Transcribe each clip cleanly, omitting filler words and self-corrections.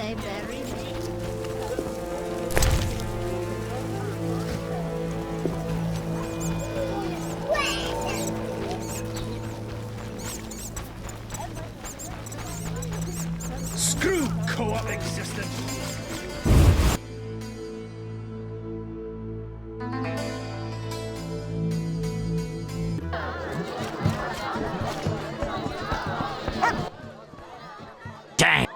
they bury me? Screw co-op existence! Dang!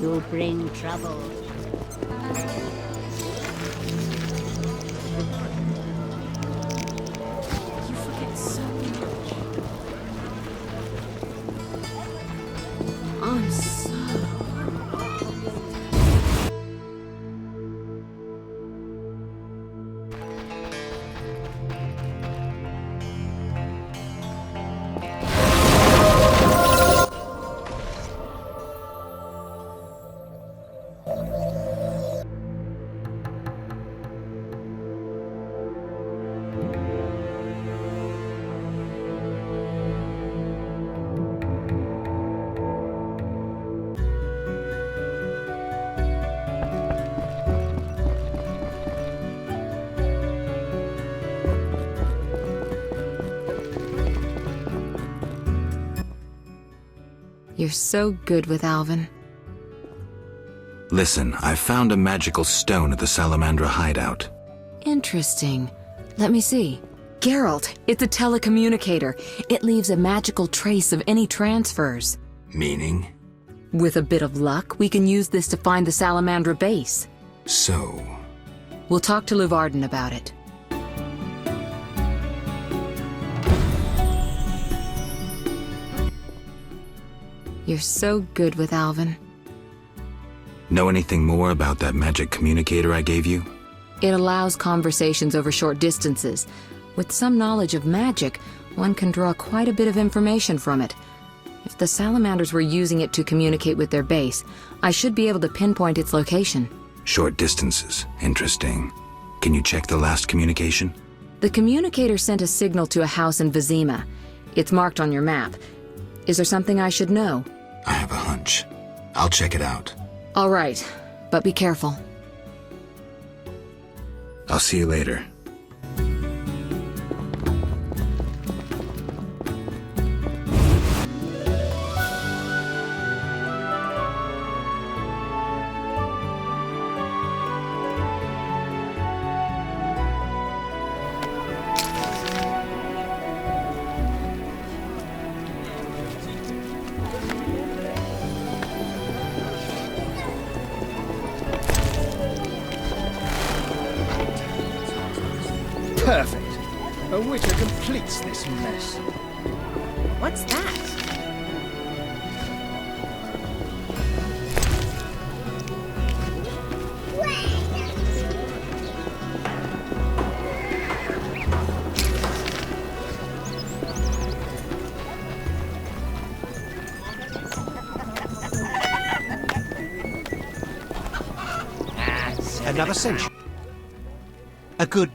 You bring trouble. You forget so much. I'm so... You're so good with Alvin. Listen, I found a magical stone at the salamandra hideout. Interesting. Let me see. Geralt, it's a telecommunicator. It leaves a magical trace of any transfers. Meaning? With a bit of luck, we can use this to find the Salamandra base. So... We'll talk to Luvarden about it. You're so good with Alvin. Know anything more about that magic communicator I gave you? It allows conversations over short distances. With some knowledge of magic, one can draw quite a bit of information from it. If the salamanders were using it to communicate with their base, I should be able to pinpoint its location. Short distances. Interesting. Can you check the last communication? The communicator sent a signal to a house in Vizima. It's marked on your map. Is there something I should know? I have a hunch. I'll check it out. All right, but be careful. I'll see you later. Perfect. A witcher completes this mess. What's that? Another century. A good...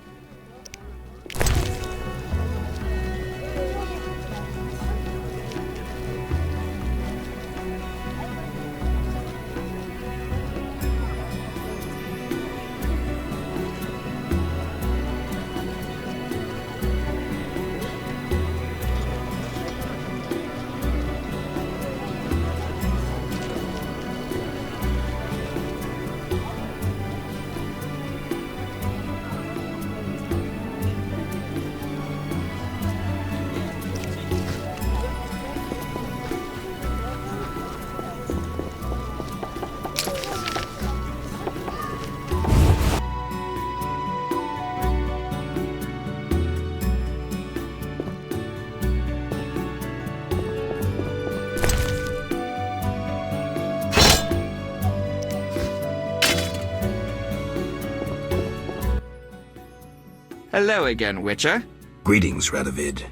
Hello again, Witcher. Greetings, Radovid.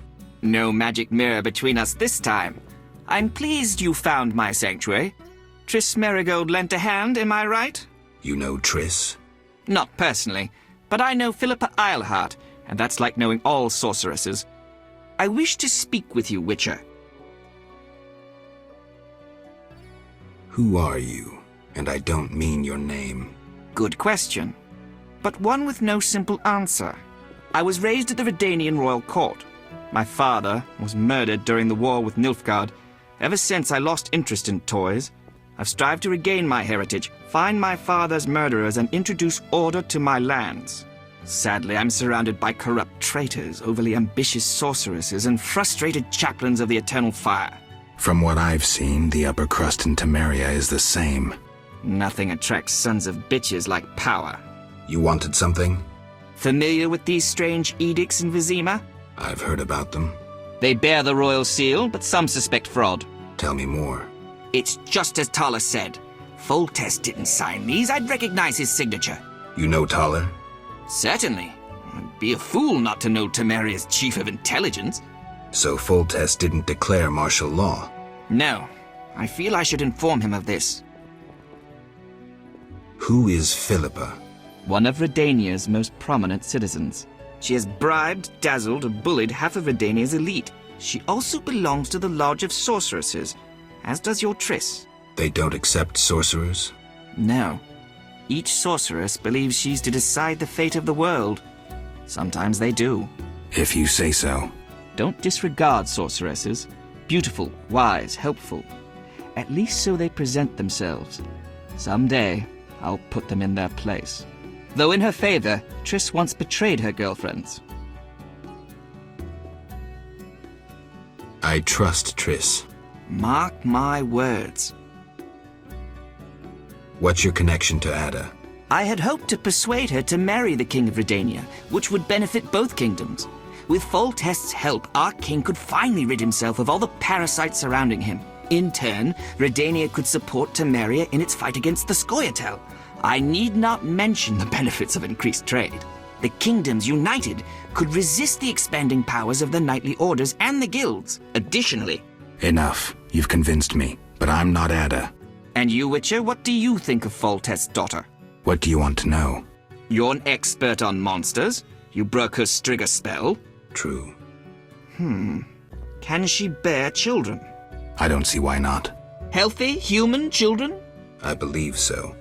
No magic mirror between us this time. I'm pleased you found my sanctuary. Triss Merigold lent a hand, am I right? You know Triss? Not personally, but I know Philippa Eilhart, and that's like knowing all sorceresses. I wish to speak with you, Witcher. Who are you? And I don't mean your name. Good question, but one with no simple answer. I was raised at the Redanian royal court. My father was murdered during the war with Nilfgaard. Ever since I lost interest in toys, I've strived to regain my heritage, find my father's murderers, and introduce order to my lands. Sadly, I'm surrounded by corrupt traitors, overly ambitious sorceresses, and frustrated chaplains of the Eternal Fire. From what I've seen, the upper crust in Temeria is the same. Nothing attracts sons of bitches like power. You wanted something? Familiar with these strange edicts in Vizima? I've heard about them. They bear the royal seal, but some suspect fraud. Tell me more. It's just as Tala said. Foltest didn't sign these. I'd recognize his signature. You know Taller? Certainly. I'd be a fool not to know Temeria's chief of intelligence. So Foltest didn't declare martial law? No. I feel I should inform him of this. Who is Philippa? One of Redania's most prominent citizens. She has bribed, dazzled, or bullied half of Redania's elite. She also belongs to the Lodge of Sorceresses, as does your Triss. They don't accept sorcerers? No. Each sorceress believes she's to decide the fate of the world. Sometimes they do. If you say so. Don't disregard sorceresses. Beautiful, wise, helpful. At least so they present themselves. Someday, I'll put them in their place. Though in her favor, Triss once betrayed her girlfriends. I trust Triss. Mark my words. What's your connection to Ada? I had hoped to persuade her to marry the King of Redania, which would benefit both kingdoms. With Foltest's help, our king could finally rid himself of all the parasites surrounding him. In turn, Redania could support Temeria in its fight against the Scoia'tael. I need not mention the benefits of increased trade. The kingdoms united could resist the expanding powers of the knightly orders and the guilds. Additionally... Enough. You've convinced me. But I'm not Ada. And you, Witcher, what do you think of Foltest's daughter? What do you want to know? You're an expert on monsters. You broke her Strigger spell. True. Can she bear children? I don't see why not. Healthy, human children? I believe so.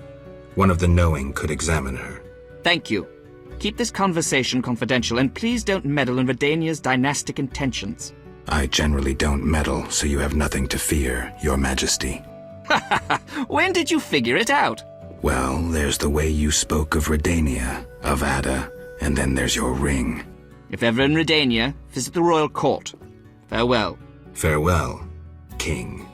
One of the knowing could examine her. Thank you. Keep this conversation confidential, and please don't meddle in Redania's dynastic intentions. I generally don't meddle, so you have nothing to fear, Your Majesty. When did you figure it out? Well, there's the way you spoke of Redania, of Ada, and then there's your ring. If ever in Redania, visit the royal court. Farewell. Farewell, King.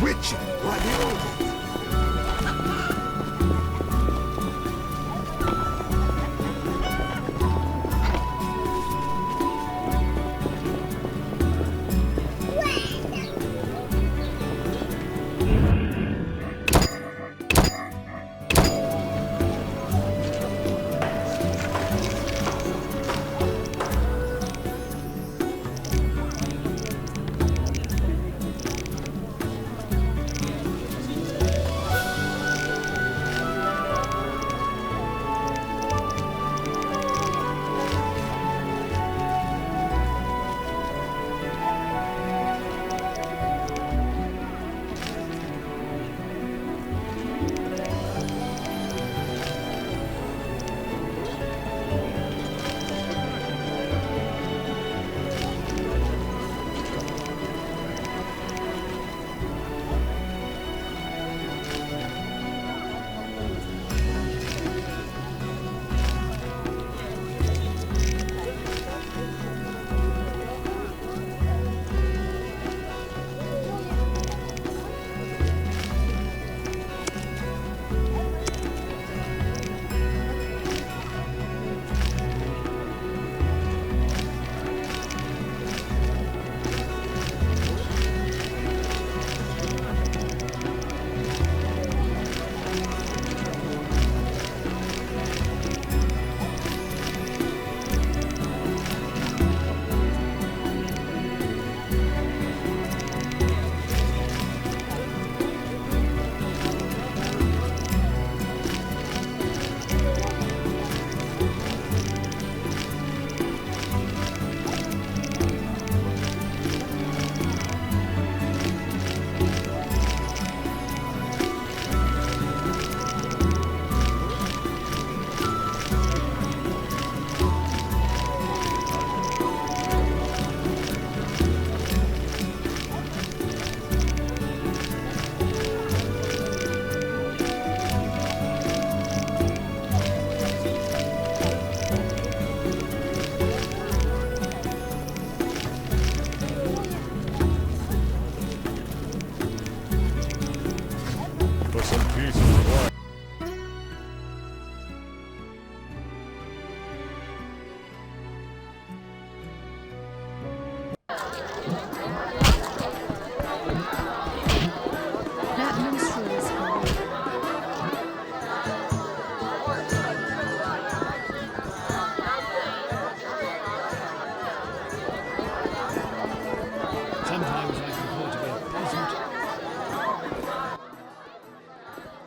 Witcher, what do you...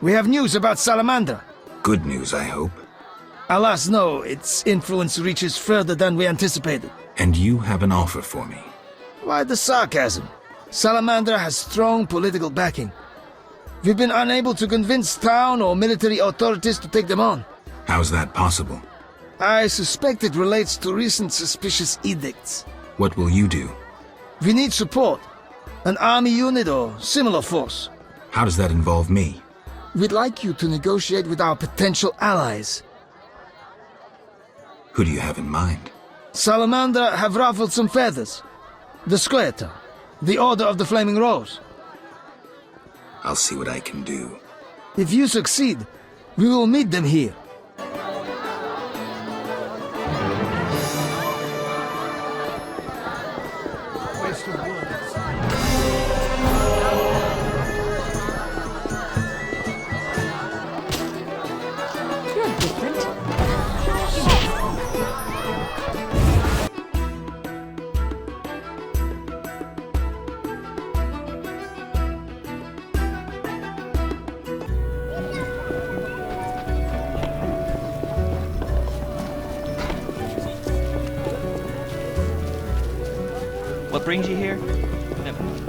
We have news about Salamandra. Good news, I hope. Alas, no, its influence reaches further than we anticipated. And you have an offer for me. Why the sarcasm? Salamandra has strong political backing. We've been unable to convince town or military authorities to take them on. How's that possible? I suspect it relates to recent suspicious edicts. What will you do? We need support. An army unit or similar force. How does that involve me? We'd like you to negotiate with our potential allies. Who do you have in mind? Salamandra have ruffled some feathers. The Squareton, the Order of the Flaming Rose. I'll see what I can do. If you succeed, we will meet them here. You're different. What brings you here? Never mind.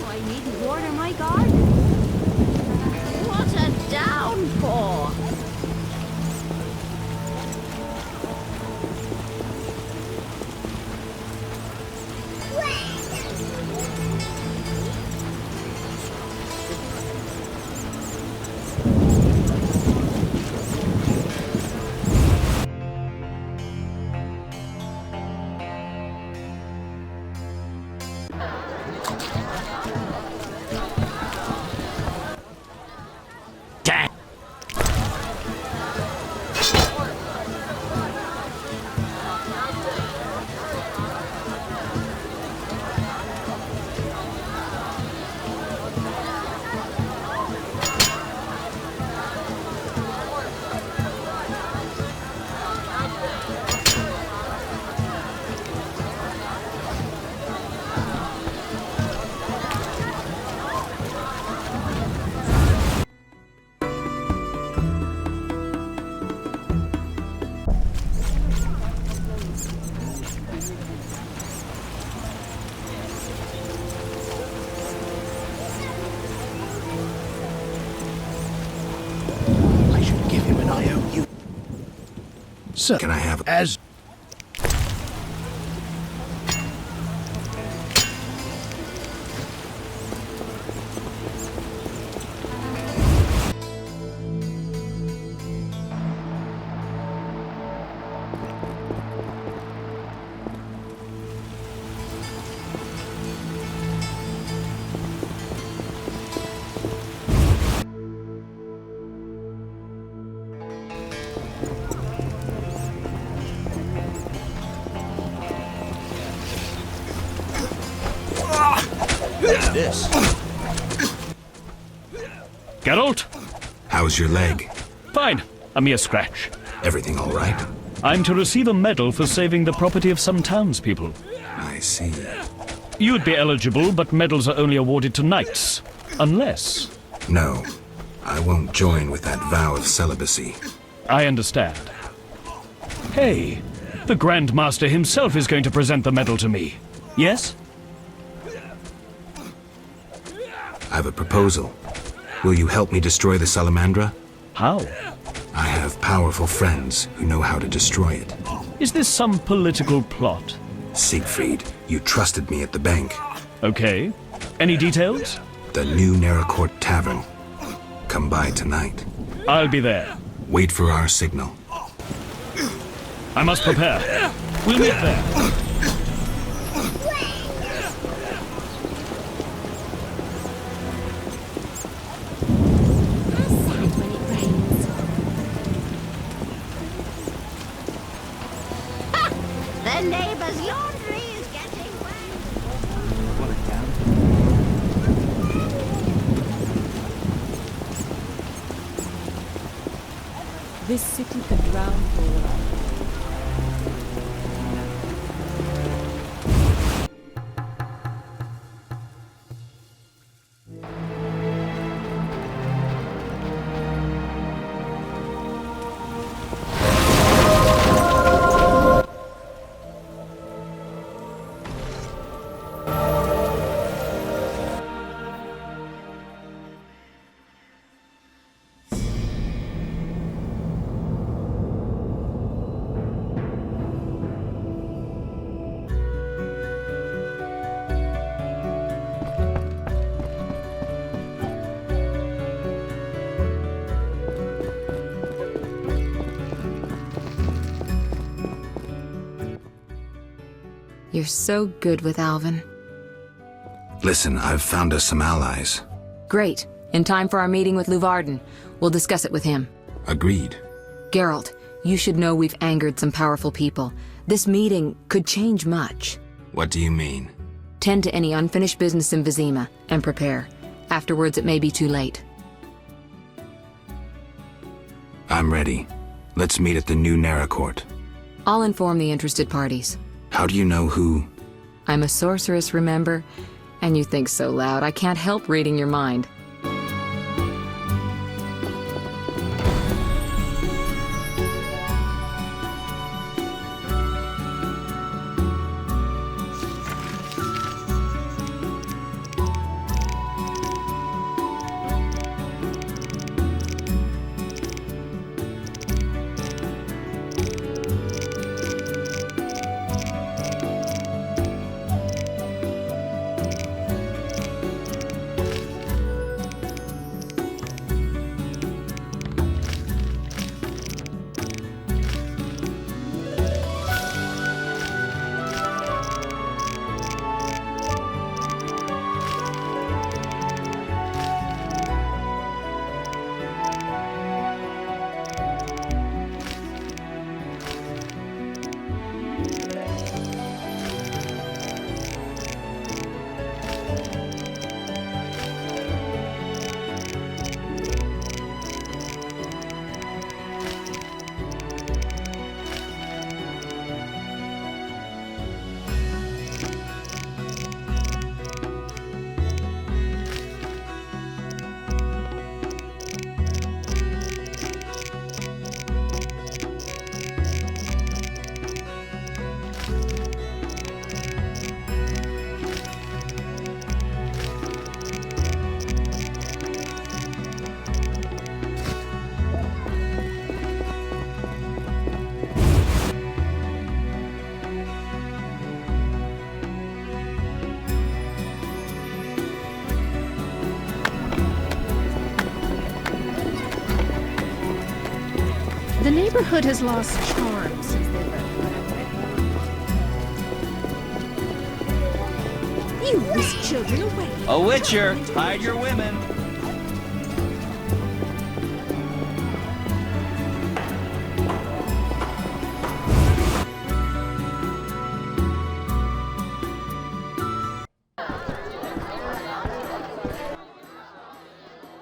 I need to water my garden. What a downpour! I should give him an IOU. So, Can I have as this. Geralt? How's your leg? Fine. A mere scratch. Everything all right? I'm to receive a medal for saving the property of some townspeople. I see. You'd be eligible, but medals are only awarded to knights. Unless... No, I won't join with that vow of celibacy. I understand. Hey, the Grand Master himself is going to present the medal to me. Yes? I have a proposal. Will you help me destroy the salamandra? How? I have powerful friends who know how to destroy it. Is this some political plot? Siegfried, you trusted me at the bank. Okay. Any details? The new Naracourt Tavern. Come by tonight. I'll be there. Wait for our signal. I must prepare. We'll meet there. The neighbor's laundry is getting wet. This city could drown for all I know. You're so good with Alvin. Listen, I've found us some allies. Great. In time for our meeting with Luvarden. We'll discuss it with him. Agreed. Geralt, you should know we've angered some powerful people. This meeting could change much. What do you mean? Tend to any unfinished business in Vizima, and prepare. Afterwards, it may be too late. I'm ready. Let's meet at the new Naracourt. I'll inform the interested parties. How do you know who? I'm a sorceress, remember? And you think so loud, I can't help reading your mind. The neighborhood has lost charm since they left. You whisk children away. A witcher! Hide your women!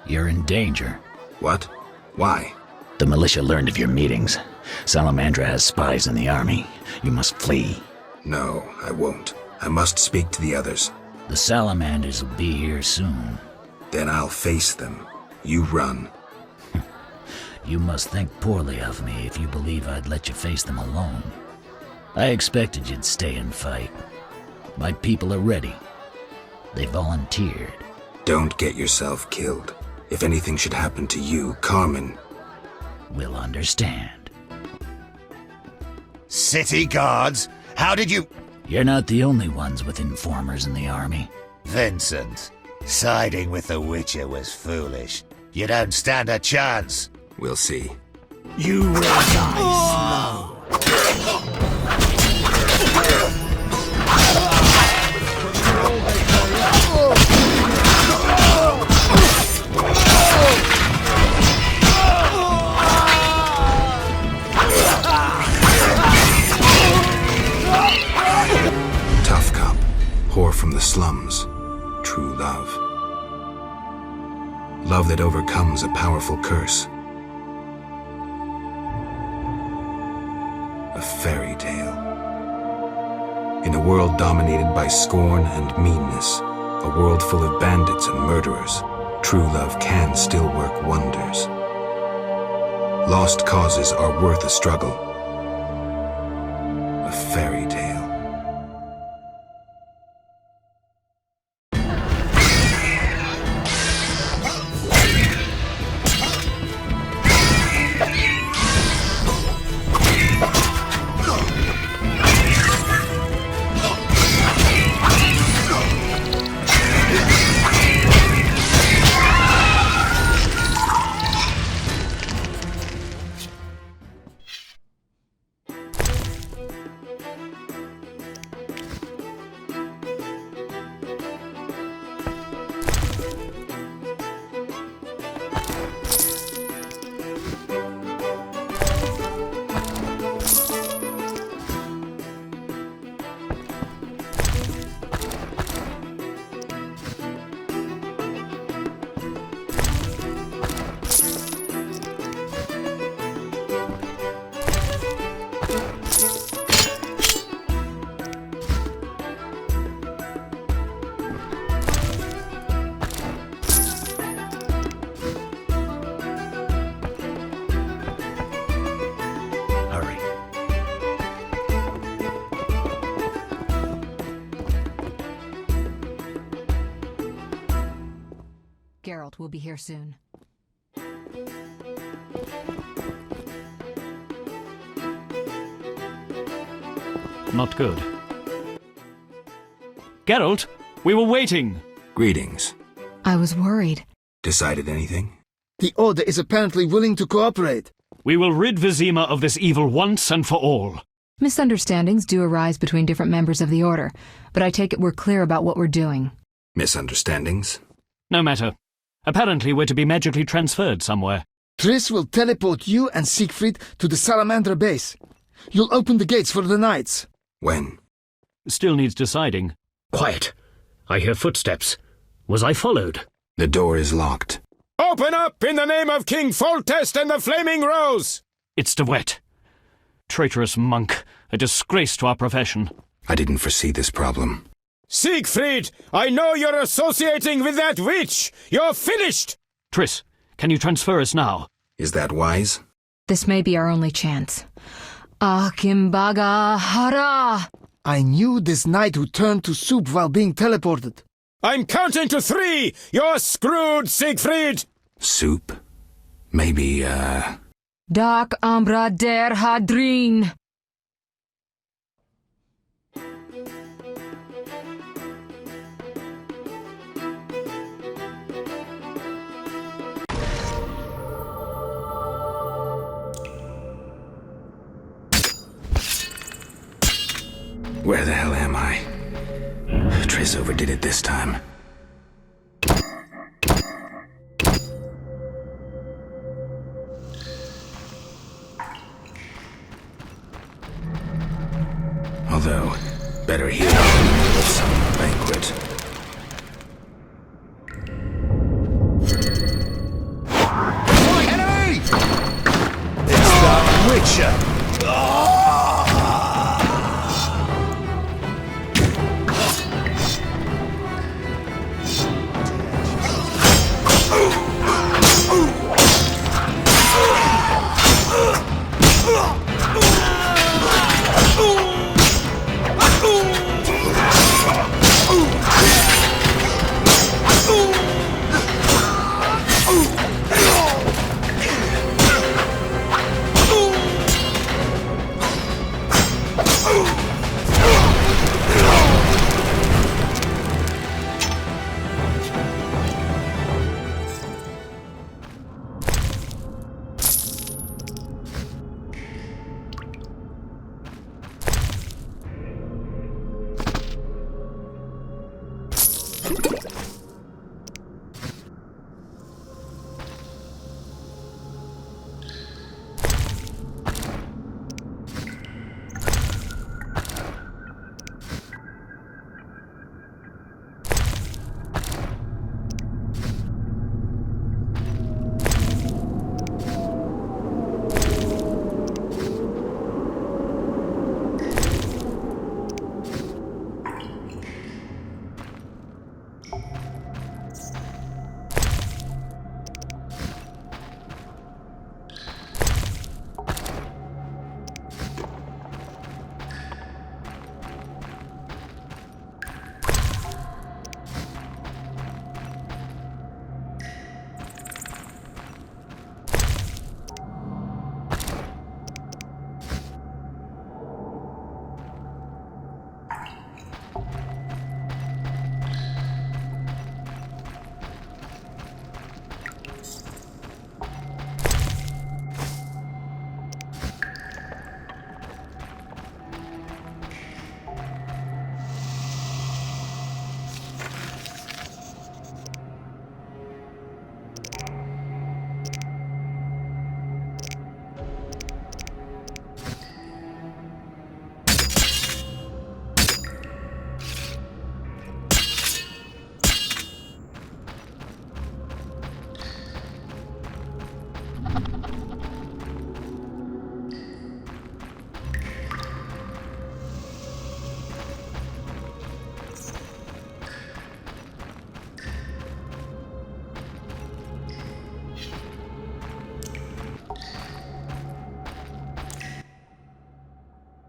You're in danger. What? Why? The militia learned of your meetings. Salamandra has spies in the army. You must flee. No, I won't. I must speak to the others. The salamanders will be here soon. Then I'll face them. You run. You must think poorly of me if you believe I'd let you face them alone. I expected you'd stay and fight. My people are ready. They volunteered. Don't get yourself killed. If anything should happen to you, Carmen... Will understand. City guards? How did you... You're not the only ones with informers in the army. Vincent, siding with the Witcher was foolish. You don't stand a chance. We'll see. You will die slow. Tough cop. Whore from the slums. True love. Love that overcomes a powerful curse. A fairy tale. In a world dominated by scorn and meanness, a world full of bandits and murderers, true love can still work wonders. Lost causes are worth a struggle. A fairy tale. Geralt will be here soon. Not good. Geralt, we were waiting. Greetings. I was worried. Decided anything? The Order is apparently willing to cooperate. We will rid Vizima of this evil once and for all. Misunderstandings do arise between different members of the Order, but I take it we're clear about what we're doing. Misunderstandings? No matter. Apparently we're to be magically transferred somewhere. Triss will teleport you and Siegfried to the Salamandra base. You'll open the gates for the knights. When? Still needs deciding. Quiet. I hear footsteps. Was I followed? The door is locked. Open up in the name of King Foltest and the Flaming Rose! It's De Wet. Traitorous monk. A disgrace to our profession. I didn't foresee this problem. Siegfried, I know you're associating with that witch! You're finished! Triss, can you transfer us now? Is that wise? This may be our only chance. Akimbaga Hara! I knew this knight who turned to soup while being teleported. I'm counting to 3! You're screwed, Siegfried! Soup? Maybe, Dark Ambra der Hadrin! Where the hell am I? Triss overdid it this time. Although, better here than some banquet. Enemy! It's the Witcher!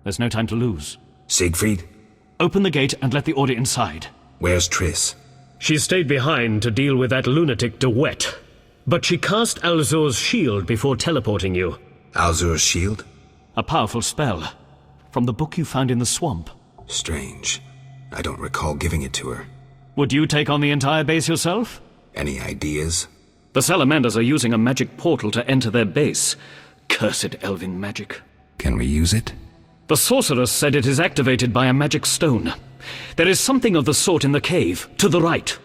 There's no time to lose. Siegfried? Open the gate and let the order inside. Where's Triss? She stayed behind to deal with that lunatic De Wet. But she cast Alzur's shield before teleporting you. Alzur's shield? A powerful spell. From the book you found in the swamp. Strange. I don't recall giving it to her. Would you take on the entire base yourself? Any ideas? The salamanders are using a magic portal to enter their base. Cursed elven magic. Can we use it? The sorceress said it is activated by a magic stone. There is something of the sort in the cave, to the right.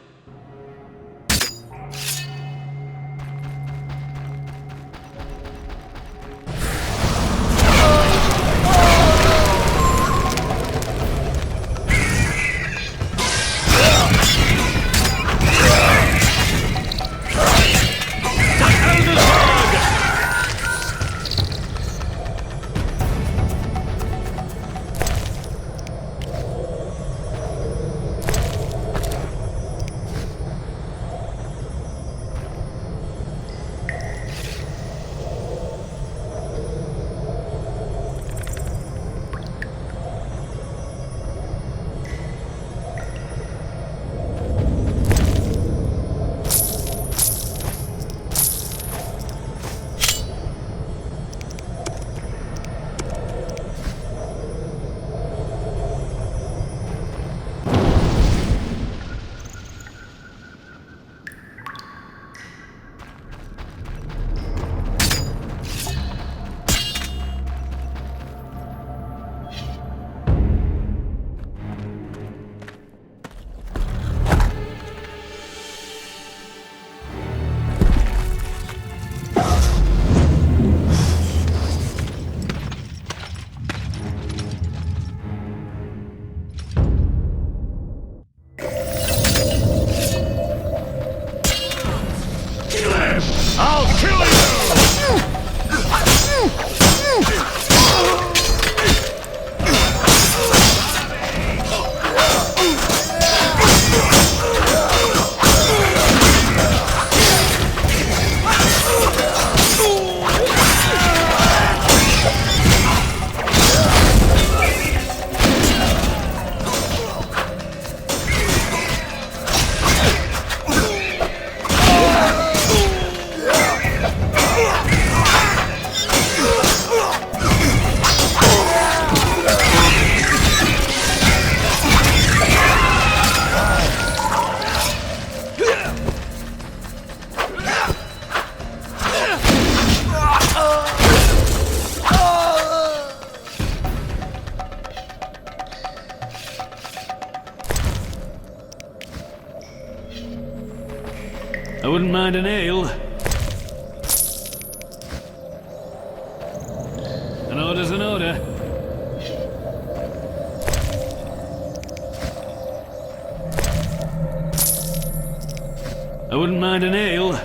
mind an ale. An order's an order. I wouldn't mind an ale.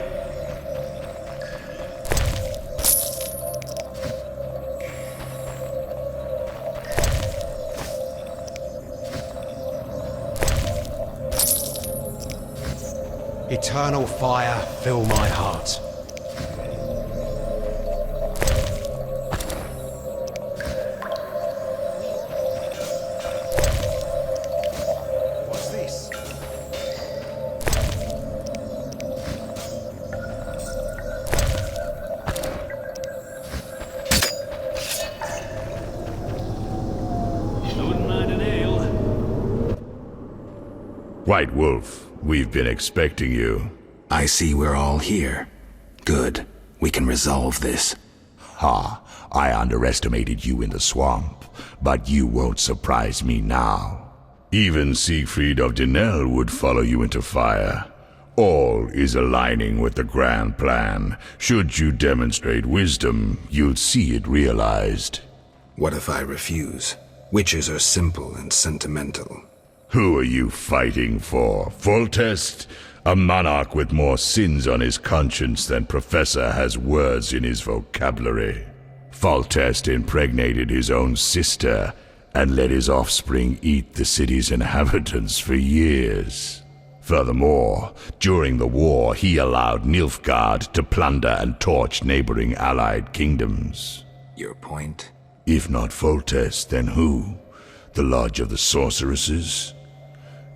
Eternal fire, fill my heart. What's this? I wouldn't mind an ale. White Wolf, we've been expecting you. I see we're all here. Good. We can resolve this. Ha! I underestimated you in the swamp, but you won't surprise me now. Even Siegfried of Denel would follow you into fire. All is aligning with the grand plan. Should you demonstrate wisdom, you'll see it realized. What if I refuse? Witches are simple and sentimental. Who are you fighting for? Foltest? A monarch with more sins on his conscience than Professor has words in his vocabulary. Foltest impregnated his own sister and let his offspring eat the city's inhabitants for years. Furthermore, during the war, he allowed Nilfgaard to plunder and torch neighboring allied kingdoms. Your point? If not Foltest, then who? The Lodge of the Sorceresses?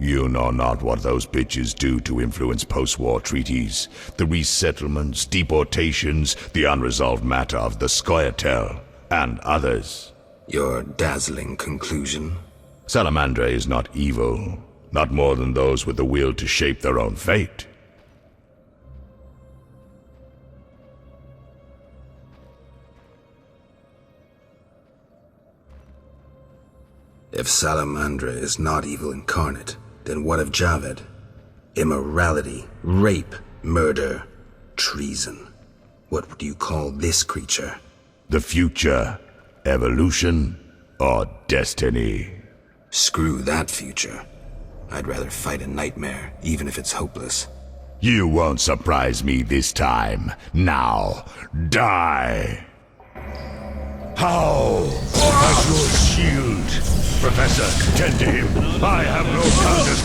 You know not what those bitches do to influence post-war treaties, the resettlements, deportations, the unresolved matter of the Scoia'tael, and others. Your dazzling conclusion? Salamandra is not evil, not more than those with the will to shape their own fate. If Salamandra is not evil incarnate, then what of Javed? Immorality, rape, murder, treason. What would you call this creature? The future, evolution, or destiny? Screw that future. I'd rather fight a nightmare, even if it's hopeless. You won't surprise me this time. Now, die! How? At your shield! Professor, tend to him. I have no counter.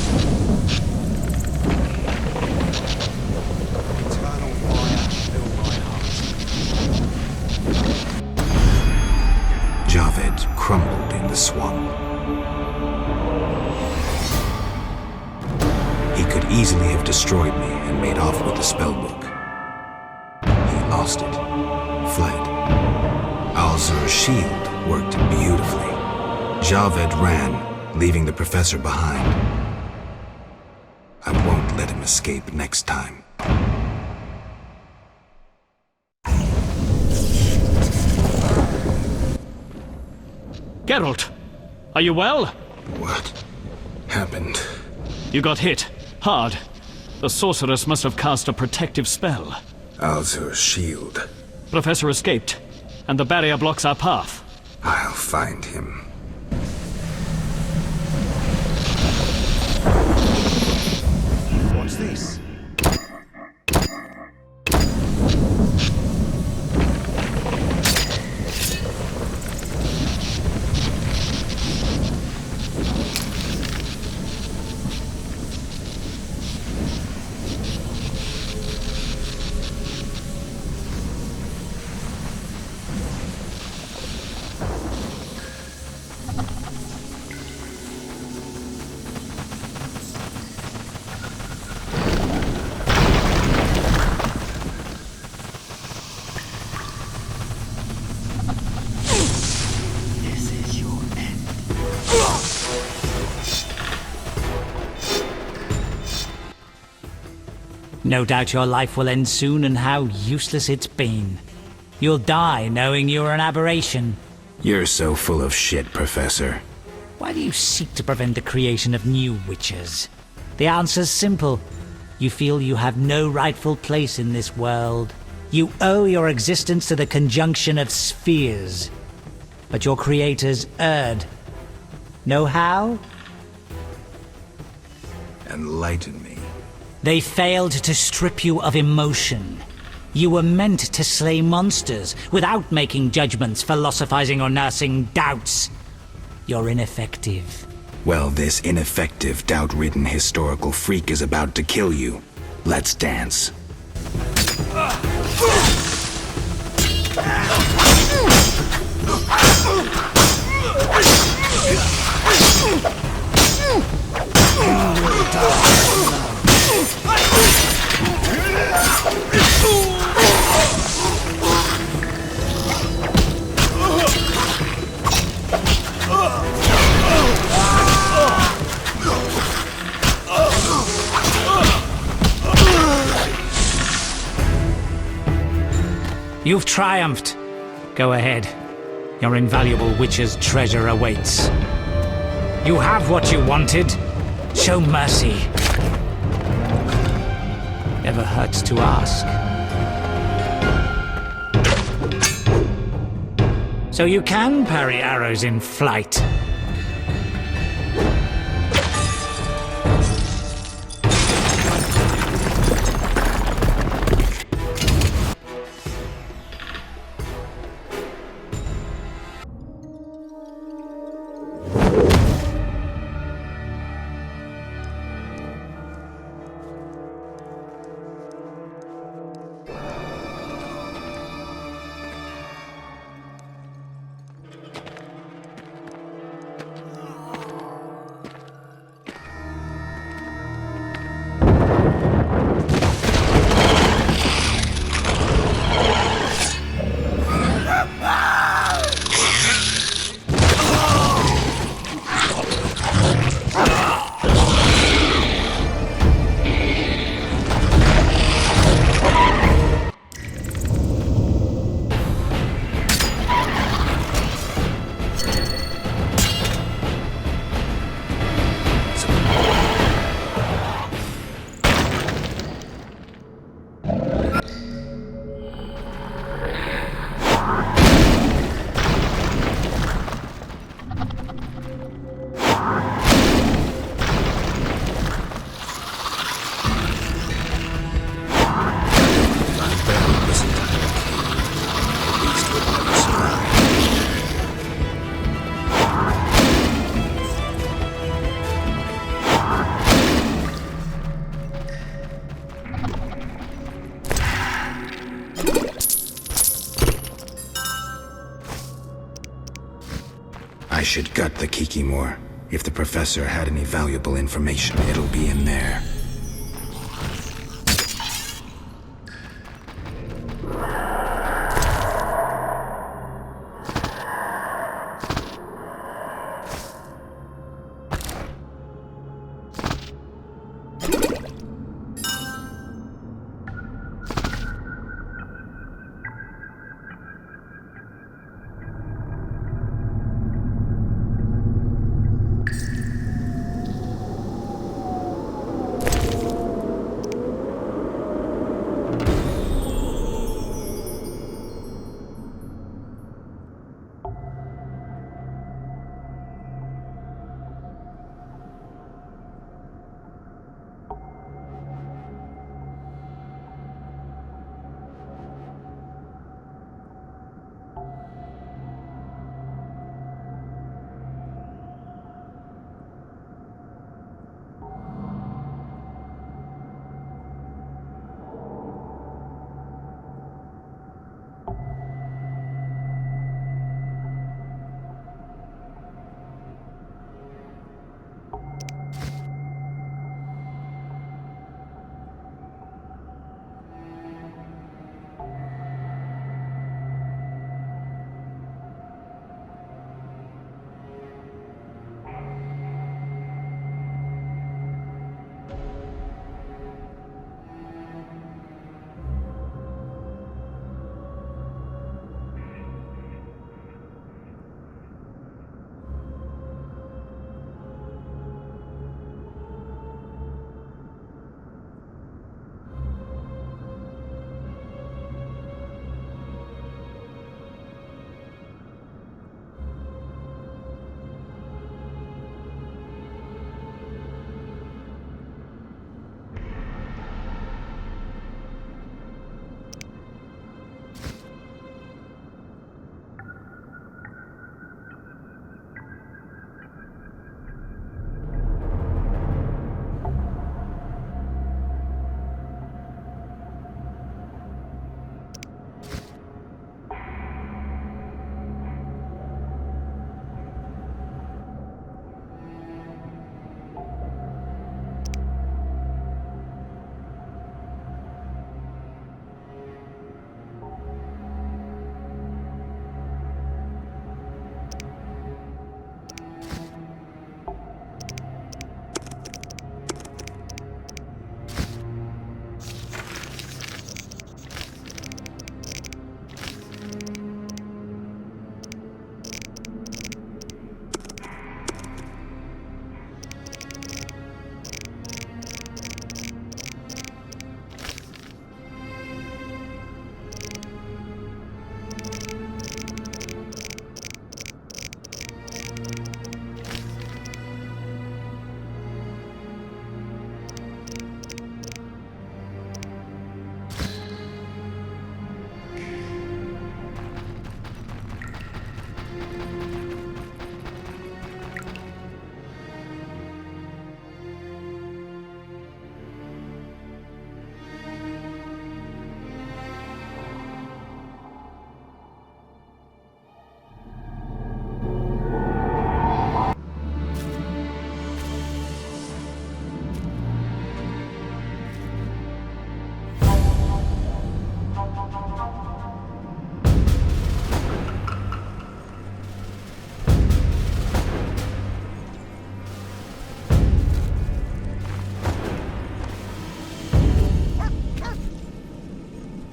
Eternal fire, fill my heart. Javed crumbled in the swamp. He could easily have destroyed me and made off with the spellbook. He lost it, fled. Alzur's shield worked beautifully. Javed ran, leaving the professor behind. I won't let him escape next time. Geralt, are you well? What happened? You got hit. Hard. The sorceress must have cast a protective spell. Alzur's shield. Professor escaped, and the barrier blocks our path. I'll find him. What's this? No doubt your life will end soon, and how useless it's been. You'll die knowing you're an aberration. You're so full of shit, Professor. Why do you seek to prevent the creation of new witches? The answer's simple. You feel you have no rightful place in this world. You owe your existence to the conjunction of spheres. But your creators erred. Know how? Enlighten me. They failed to strip you of emotion. You were meant to slay monsters without making judgments, philosophizing, or nursing doubts. You're ineffective. Well, this ineffective, doubt-ridden historical freak is about to kill you. Let's dance. You've triumphed. Go ahead. Your invaluable witch's treasure awaits. You have what you wanted. Show mercy. Never hurts to ask. So you can parry arrows in flight. I should gut the Kikimor. If the professor had any valuable information, it'll be in there.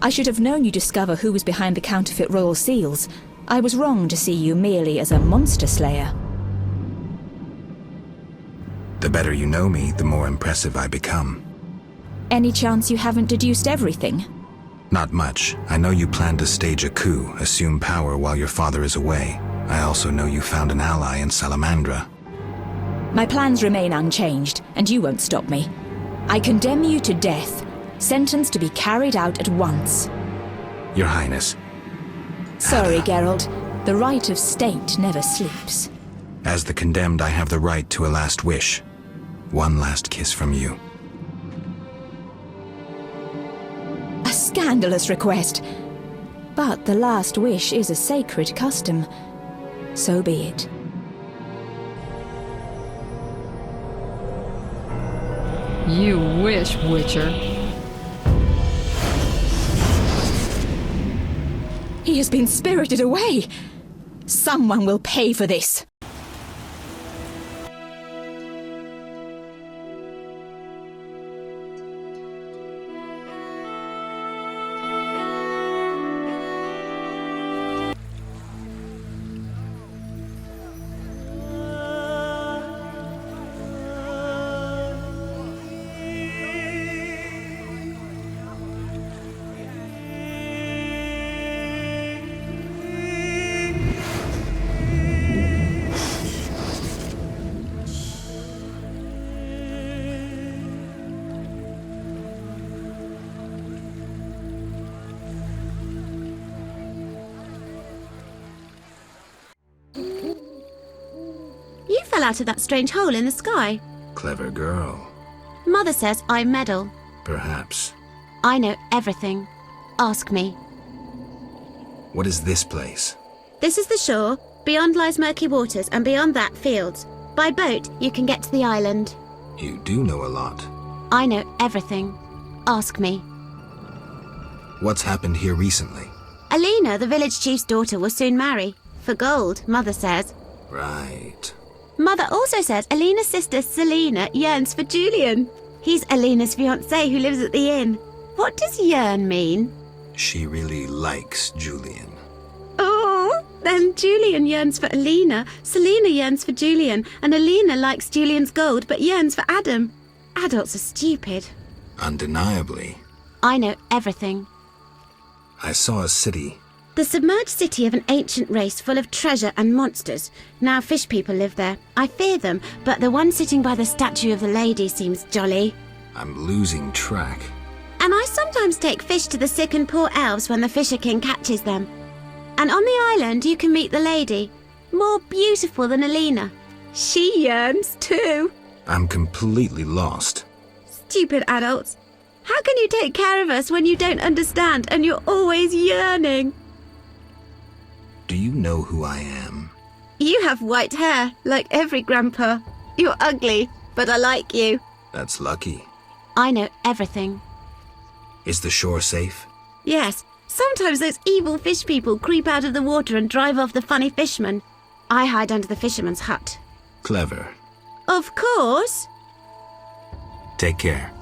I should have known you'd discover who was behind the counterfeit royal seals. I was wrong to see you merely as a monster slayer. The better you know me, the more impressive I become. Any chance you haven't deduced everything? Not much. I know you plan to stage a coup, assume power while your father is away. I also know you found an ally in Salamandra. My plans remain unchanged, and you won't stop me. I condemn you to death, sentenced to be carried out at once. Your Highness. Sorry, Geralt. The right of state never sleeps. As the condemned, I have the right to a last wish. One last kiss from you. A scandalous request. But the last wish is a sacred custom. So be it. You wish, Witcher. He has been spirited away. Someone will pay for this. You fell out of that strange hole in the sky. Clever girl. Mother says I meddle. Perhaps. I know everything. Ask me. What is this place? This is the shore. Beyond lies murky waters, and beyond that, fields. By boat, you can get to the island. You do know a lot. I know everything. Ask me. What's happened here recently? Alina, the village chief's daughter, will soon marry. For gold, Mother says. Right. Mother also says Alina's sister, Selena, yearns for Julian. He's Alina's fiancé who lives at the inn. What does yearn mean? She really likes Julian. Oh, then Julian yearns for Alina, Selena yearns for Julian, and Alina likes Julian's gold but yearns for Adam. Adults are stupid. Undeniably. I know everything. I saw a city. The submerged city of an ancient race full of treasure and monsters. Now fish people live there. I fear them, but the one sitting by the statue of the lady seems jolly. I'm losing track. And I sometimes take fish to the sick and poor elves when the Fisher King catches them. And on the island you can meet the lady, more beautiful than Alina. She yearns too. I'm completely lost. Stupid adults. How can you take care of us when you don't understand and you're always yearning? Do you know who I am? You have white hair, like every grandpa. You're ugly, but I like you. That's lucky. I know everything. Is the shore safe? Yes. Sometimes those evil fish people creep out of the water and drive off the funny fishermen. I hide under the fisherman's hut. Clever. Of course. Take care.